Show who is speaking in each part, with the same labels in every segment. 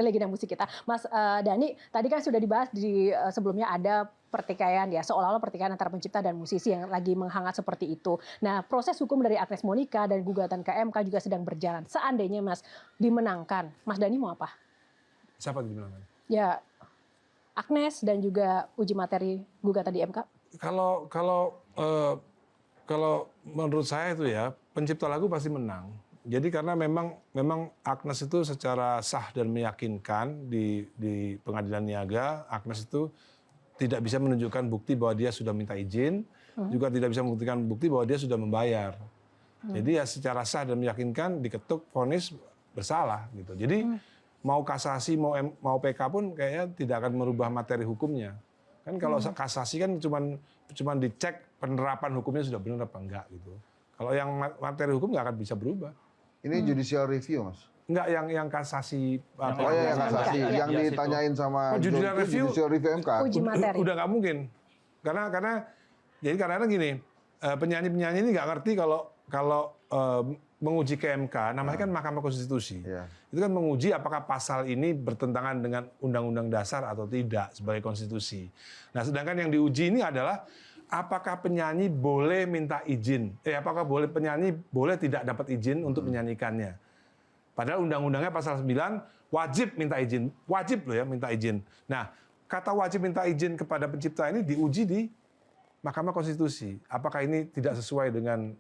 Speaker 1: legenda musik kita. Mas Dhani, tadi kan sudah dibahas di sebelumnya ada pertikaian ya, seolah-olah pertikaian antara pencipta dan musisi yang lagi menghangat seperti itu. Nah, proses hukum dari Agnes Monica dan gugatan ke MK juga sedang berjalan. Seandainya Mas dimenangkan, Mas Dhani mau apa?
Speaker 2: Siapa dimenangkan?
Speaker 1: Ya, Agnes dan juga uji materi gugatan di MK.
Speaker 2: Kalau menurut saya itu ya, pencipta lagu pasti menang. Jadi karena memang Agnes itu secara sah dan meyakinkan di pengadilan niaga, Agnes itu tidak bisa menunjukkan bukti bahwa dia sudah minta izin, juga tidak bisa membuktikan bukti bahwa dia sudah membayar. Jadi ya secara sah dan meyakinkan diketuk vonis bersalah gitu. Jadi mau kasasi mau PK pun kayaknya tidak akan merubah materi hukumnya. Kan kalau kasasi kan cuman dicek penerapan hukumnya sudah benar apa enggak gitu. Kalau yang materi hukum nggak akan bisa berubah.
Speaker 3: Ini judicial review, Mas?
Speaker 2: Enggak, yang kasasi.
Speaker 3: Yang kasasi. Yang ditanyain sama
Speaker 2: judicial review
Speaker 3: MK.
Speaker 1: Uji materi.
Speaker 2: Udah nggak mungkin. Karena jadi kadang-kadang gini, penyanyi-penyanyi ini nggak ngerti kalau menguji ke MK, namanya kan Mahkamah Konstitusi. Itu kan menguji apakah pasal ini bertentangan dengan Undang-Undang Dasar atau tidak sebagai konstitusi. Nah, sedangkan yang diuji ini adalah apakah penyanyi boleh minta izin? Apakah penyanyi boleh tidak dapat izin untuk menyanyikannya? Padahal undang-undangnya pasal 9 wajib minta izin. Wajib loh ya minta izin. Nah, kata wajib minta izin kepada pencipta ini diuji di Mahkamah Konstitusi. Apakah ini tidak sesuai dengan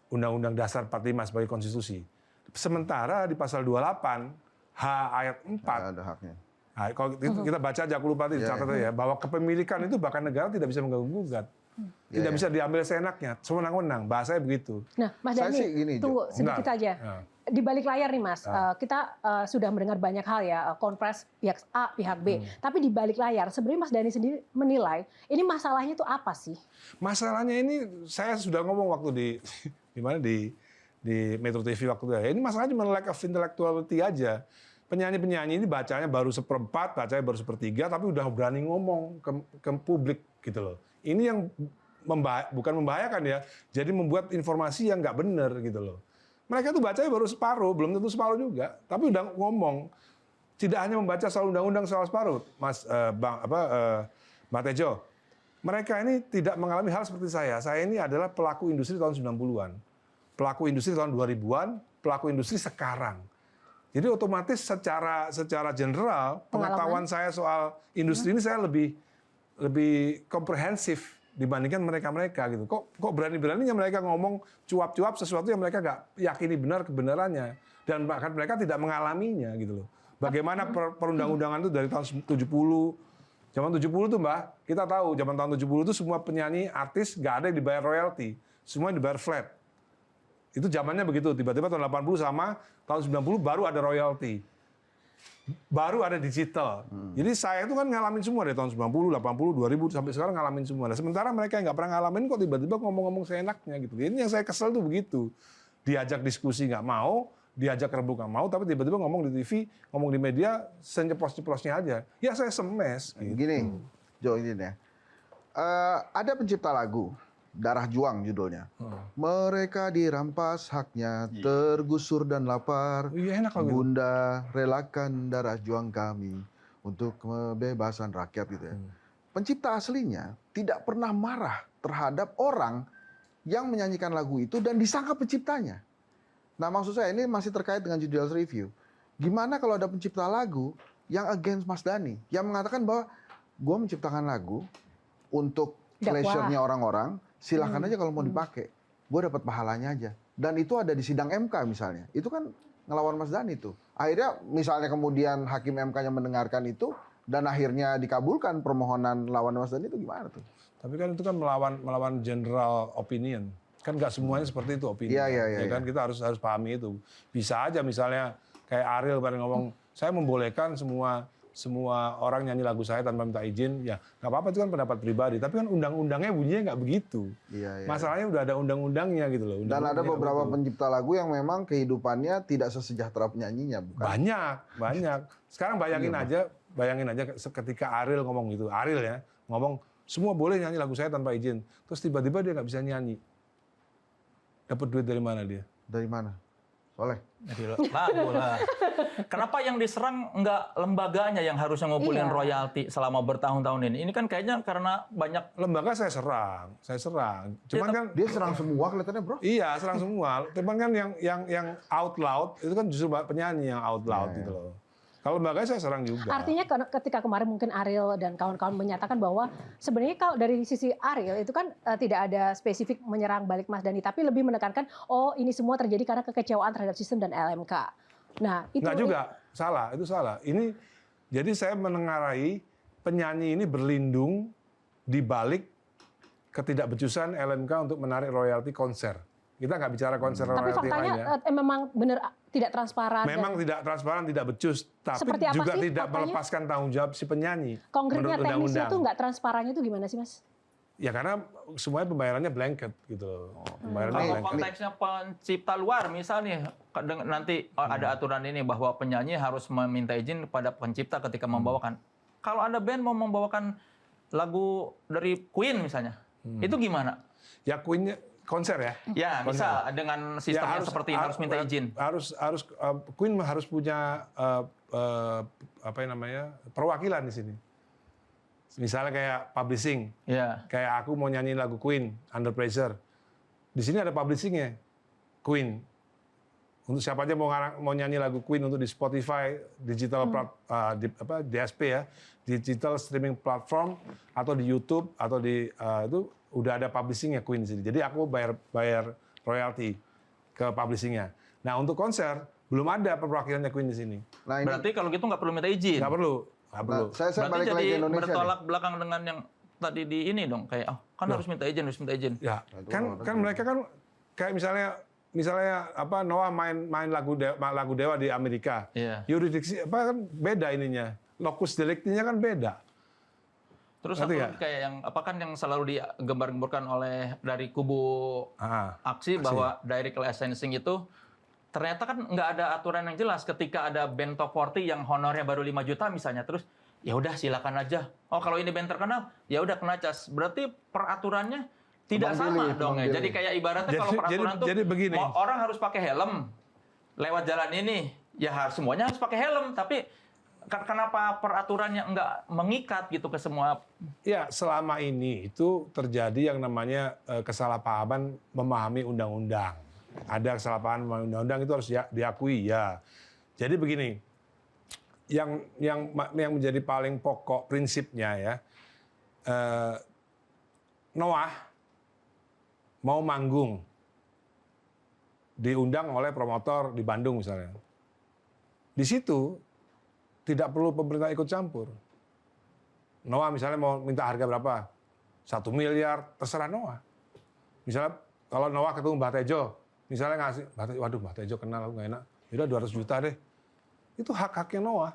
Speaker 2: Undang-Undang Dasar 45 sebagai konstitusi? Sementara di pasal 28 H ayat 4
Speaker 3: ada haknya.
Speaker 2: Nah, kalau kita baca aja, aku lupa tadi catatan ya, bahwa kepemilikan itu bahkan negara tidak bisa mengganggu-gugat. Tidak bisa diambil seenaknya, sewenang-wenang, bahasanya begitu.
Speaker 1: Nah, Mas Dhani, tunggu sedikit aja. Di balik layar nih Mas, kita sudah mendengar banyak hal ya, konfres pihak A, pihak B. Tapi di balik layar, sebenarnya Mas Dhani sendiri menilai, ini masalahnya itu apa sih?
Speaker 2: Masalahnya ini, saya sudah ngomong waktu di Metro TV waktu itu ya, ini masalahnya cuma lack of intellectuality aja. Penyanyi-penyanyi ini bacanya baru seperempat, bacanya baru sepertiga, tapi udah berani ngomong ke publik gitu loh. Ini yang bukan membahayakan ya, jadi membuat informasi yang nggak benar gitu loh. Mereka tuh bacanya baru separuh, belum tentu separuh juga, tapi udah ngomong. Tidak hanya membaca soal undang-undang soal separuh, Mbak Tejo. Mereka ini tidak mengalami hal seperti saya. Saya ini adalah pelaku industri tahun 90-an. Pelaku industri tahun 2000-an, pelaku industri sekarang. Jadi otomatis secara general pengetahuan saya soal industri ini saya lebih komprehensif dibandingkan mereka gitu. Kok berani-beraninya mereka ngomong cuap-cuap sesuatu yang mereka nggak yakini benar kebenarannya, dan bahkan mereka tidak mengalaminya gitu loh. Bagaimana perundang-undangan itu dari tahun 70, zaman 70 tuh Mbak, kita tahu zaman tahun 70 itu semua penyanyi artis nggak ada yang dibayar royalti, semua dibayar flat. Itu zamannya begitu, tiba-tiba tahun 80 sama tahun 90 baru ada royalti. Baru ada digital. Jadi saya itu kan ngalamin semua dari tahun 90, 80, 2000 sampai sekarang ngalamin semua. Nah, sementara mereka yang nggak pernah ngalamin kok tiba-tiba ngomong-ngomong seenaknya gitu. Ini yang saya kesel tuh begitu. Diajak diskusi nggak mau, diajak rebut nggak mau, tapi tiba-tiba ngomong di TV, ngomong di media, senyeplos-nyeplosnya aja. Ya saya semes. Gitu.
Speaker 3: Gini, Jo ini ya. Ada pencipta lagu. Darah Juang judulnya. Mereka dirampas haknya, tergusur dan lapar.
Speaker 2: Enak
Speaker 3: Bunda relakan darah juang kami untuk kebebasan rakyat gitu ya. Pencipta aslinya tidak pernah marah terhadap orang yang menyanyikan lagu itu dan disangka penciptanya. Nah, maksud saya ini masih terkait dengan judicial review. Gimana kalau ada pencipta lagu yang against Mas Dhani, yang mengatakan bahwa gue menciptakan lagu untuk pleasure-nya orang-orang, silahkan aja kalau mau dipakai, gue dapat pahalanya aja. Dan itu ada di sidang MK misalnya, itu kan ngelawan Mas Dhani tuh. Akhirnya misalnya kemudian hakim MK-nya mendengarkan itu dan akhirnya dikabulkan permohonan lawan Mas Dhani itu gimana tuh?
Speaker 2: Tapi kan itu kan melawan general opinion. Kan nggak semuanya seperti itu opini.
Speaker 3: Iya.
Speaker 2: Kan kita harus pahami itu. Bisa aja misalnya kayak Ariel pada ngomong, saya membolehkan semua orang nyanyi lagu saya tanpa minta izin, ya nggak apa-apa, itu kan pendapat pribadi. Tapi kan undang-undangnya bunyinya nggak begitu. Masalahnya udah ada undang-undangnya gitu loh.
Speaker 3: Dan ada beberapa pencipta lagu yang memang kehidupannya tidak sesejahtera penyanyinya, bukan?
Speaker 2: Banyak. Sekarang bayangin aja ketika Ariel ngomong gitu, Ariel ya ngomong semua boleh nyanyi lagu saya tanpa izin, terus tiba-tiba dia nggak bisa nyanyi. Dapat duit dari mana dia?
Speaker 3: Dari mana? Soleh.
Speaker 4: Jadi lagu lah. Kenapa yang diserang nggak lembaganya yang harusnya ngumpulin
Speaker 1: Iya.
Speaker 4: royalti selama bertahun-tahun ini? Ini kan kayaknya karena banyak
Speaker 2: Lembaga saya serang. Cuman kan
Speaker 3: Dia serang semua kelihatannya, Bro.
Speaker 2: iya serang semua. Cuman kan yang out loud itu kan justru penyanyi yang out loud gitu loh. Kalau lembaga saya serang juga.
Speaker 1: Artinya ketika kemarin mungkin Ariel dan kawan-kawan menyatakan bahwa sebenarnya kalau dari sisi Ariel itu kan tidak ada spesifik menyerang balik Mas Dhani, tapi lebih menekankan oh ini semua terjadi karena kekecewaan terhadap sistem dan LMK. Nah itu
Speaker 2: Nggak juga, salah, itu salah. Ini jadi saya menengarai penyanyi ini berlindung di balik ketidakbecusan LMK untuk menarik royalti konser. Kita nggak bicara konser
Speaker 1: tapi
Speaker 2: royalti
Speaker 1: faktanya
Speaker 2: lainnya.
Speaker 1: memang benar tidak transparan.
Speaker 2: Memang
Speaker 1: dan
Speaker 2: tidak transparan, tidak becus, tapi
Speaker 1: Seperti apa
Speaker 2: juga
Speaker 1: sih
Speaker 2: tidak
Speaker 1: faktanya?
Speaker 2: melepaskan tanggung jawab si penyanyi.
Speaker 1: konkretnya
Speaker 2: menurut
Speaker 1: teknisnya
Speaker 2: undang-undang.
Speaker 1: tuh nggak transparannya itu gimana sih Mas?
Speaker 2: Ya karena semuanya pembayarannya blanket gitu loh. Pembayarannya
Speaker 4: kalau
Speaker 2: blanket.
Speaker 4: konteksnya pencipta luar misalnya nanti ada aturan ini bahwa penyanyi harus meminta izin kepada pencipta ketika membawakan. Kalau ada band mau membawakan lagu dari Queen misalnya, itu gimana?
Speaker 2: Ya Queen konser ya.
Speaker 4: Ya bisa dengan sistem yang seperti ini harus minta izin.
Speaker 2: Queen harus punya apa namanya perwakilan di sini. Misalnya kayak publishing,
Speaker 4: Ya.
Speaker 2: kayak aku mau nyanyi lagu Queen Under Pressure, di sini ada publishingnya Queen. Untuk siapa aja mau nyanyi lagu Queen untuk di Spotify, digital DSP ya, digital streaming platform atau di YouTube atau di itu udah ada publishingnya Queen di sini. Jadi aku bayar royalti ke publishingnya. Nah untuk konser belum ada perwakilannya Queen di sini.
Speaker 3: Nah, ini
Speaker 4: Berarti kalau gitu nggak perlu minta izin.
Speaker 2: Nggak perlu.
Speaker 3: nah, saya
Speaker 4: Berarti
Speaker 3: balik lagi
Speaker 4: jadi
Speaker 3: ke Indonesia.
Speaker 4: bertolak belakang dengan yang tadi di ini dong, kayak kan harus minta izin.
Speaker 2: Ya,
Speaker 3: Nah, itu
Speaker 2: kan
Speaker 3: kan
Speaker 2: mereka kan kayak misalnya apa Noah main lagu Dewa di Amerika.
Speaker 4: Iya.
Speaker 2: Yurisdiksi apa kan beda ininya. Locus delicti-nya kan beda.
Speaker 4: Terus
Speaker 2: Ngerti
Speaker 4: satu
Speaker 2: nggak?
Speaker 4: lagi kayak yang apa kan yang selalu digembar-gemborkan oleh dari kubu aksi bahwa direct licensing itu ternyata kan nggak ada aturan yang jelas ketika ada band top 40 yang honornya baru 5 juta misalnya, terus ya udah silakan aja. Oh kalau ini band terkenal ya udah kena cas. Berarti peraturannya tidak
Speaker 3: Tebang
Speaker 4: sama
Speaker 3: pilih,
Speaker 4: dong
Speaker 3: tebang
Speaker 4: ya.
Speaker 3: pilih.
Speaker 4: Jadi kayak ibaratnya kalau peraturan tuh
Speaker 2: jadi begini.
Speaker 4: orang harus pakai helm lewat jalan ini, ya semuanya harus pakai helm. Tapi kenapa peraturannya nggak mengikat gitu ke semua?
Speaker 2: Ya, selama ini itu terjadi yang namanya kesalahpahaman memahami undang-undang. Ada kesalahpahaman memahami undang-undang itu harus diakui ya. Jadi begini, yang menjadi paling pokok prinsipnya ya, Noah mau manggung, diundang oleh promotor di Bandung misalnya. Di situ tidak perlu pemerintah ikut campur. Noah misalnya mau minta harga berapa? 1 miliar, terserah Noah. Misalnya kalau Noah ketemu Mbah Tejo, misalnya ngasih, waduh Mbah Tejo kenal aku nggak enak, yaudah 200 juta deh. Itu hak-haknya Noah.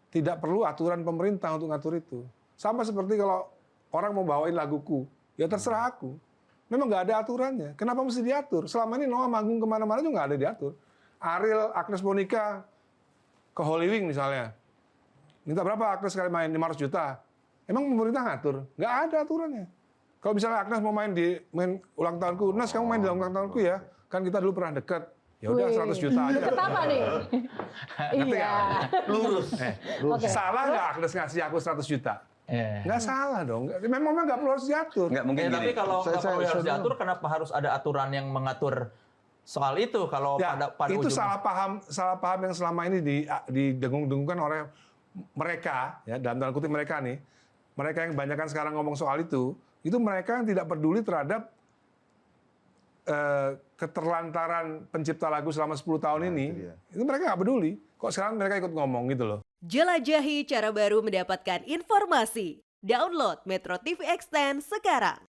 Speaker 2: Tidak perlu aturan pemerintah untuk ngatur itu. Sama seperti kalau orang mau bawain laguku, ya terserah aku. Memang nggak ada aturannya. Kenapa mesti diatur? Selama ini Noah manggung kemana-mana juga nggak ada diatur. Ariel, Agnes Monica ke Holy Wing misalnya. Minta berapa Agnes sekali main? 500 juta. Emang pemerintah ngatur? Nggak ada aturannya. Kalau misalnya Agnes mau main ulang tahunku, Nas kamu main di ulang tahunku ya. Kan kita dulu pernah deket. Ya udah 100 juta aja.
Speaker 1: Deket apa nih?
Speaker 2: Ngerti
Speaker 1: Iya.
Speaker 2: nggak?
Speaker 4: Lurus.
Speaker 1: Oke.
Speaker 2: Salah nggak Agnes ngasih aku 100 juta? Nggak salah dong. Memang nggak perlu harus diatur.
Speaker 5: Nggak mungkin
Speaker 4: Tapi
Speaker 5: gini.
Speaker 4: kalau nggak perlu harus
Speaker 3: saya-
Speaker 4: diatur, kenapa harus ada aturan yang mengatur soal itu? Kalau
Speaker 2: Ya,
Speaker 4: pada
Speaker 2: itu
Speaker 4: ujungnya-
Speaker 2: salah paham yang selama ini didengung-dengungkan oleh mereka, ya dalam tanda kutip mereka nih, mereka yang kebanyakan sekarang ngomong soal itu mereka yang tidak peduli terhadap keterlantaran pencipta lagu selama 10 tahun ini,
Speaker 3: itu dia.
Speaker 2: itu mereka nggak peduli. Kok sekarang mereka ikut ngomong gitu loh.
Speaker 6: Jelajahi cara baru mendapatkan informasi. Download Metro TV Extend sekarang.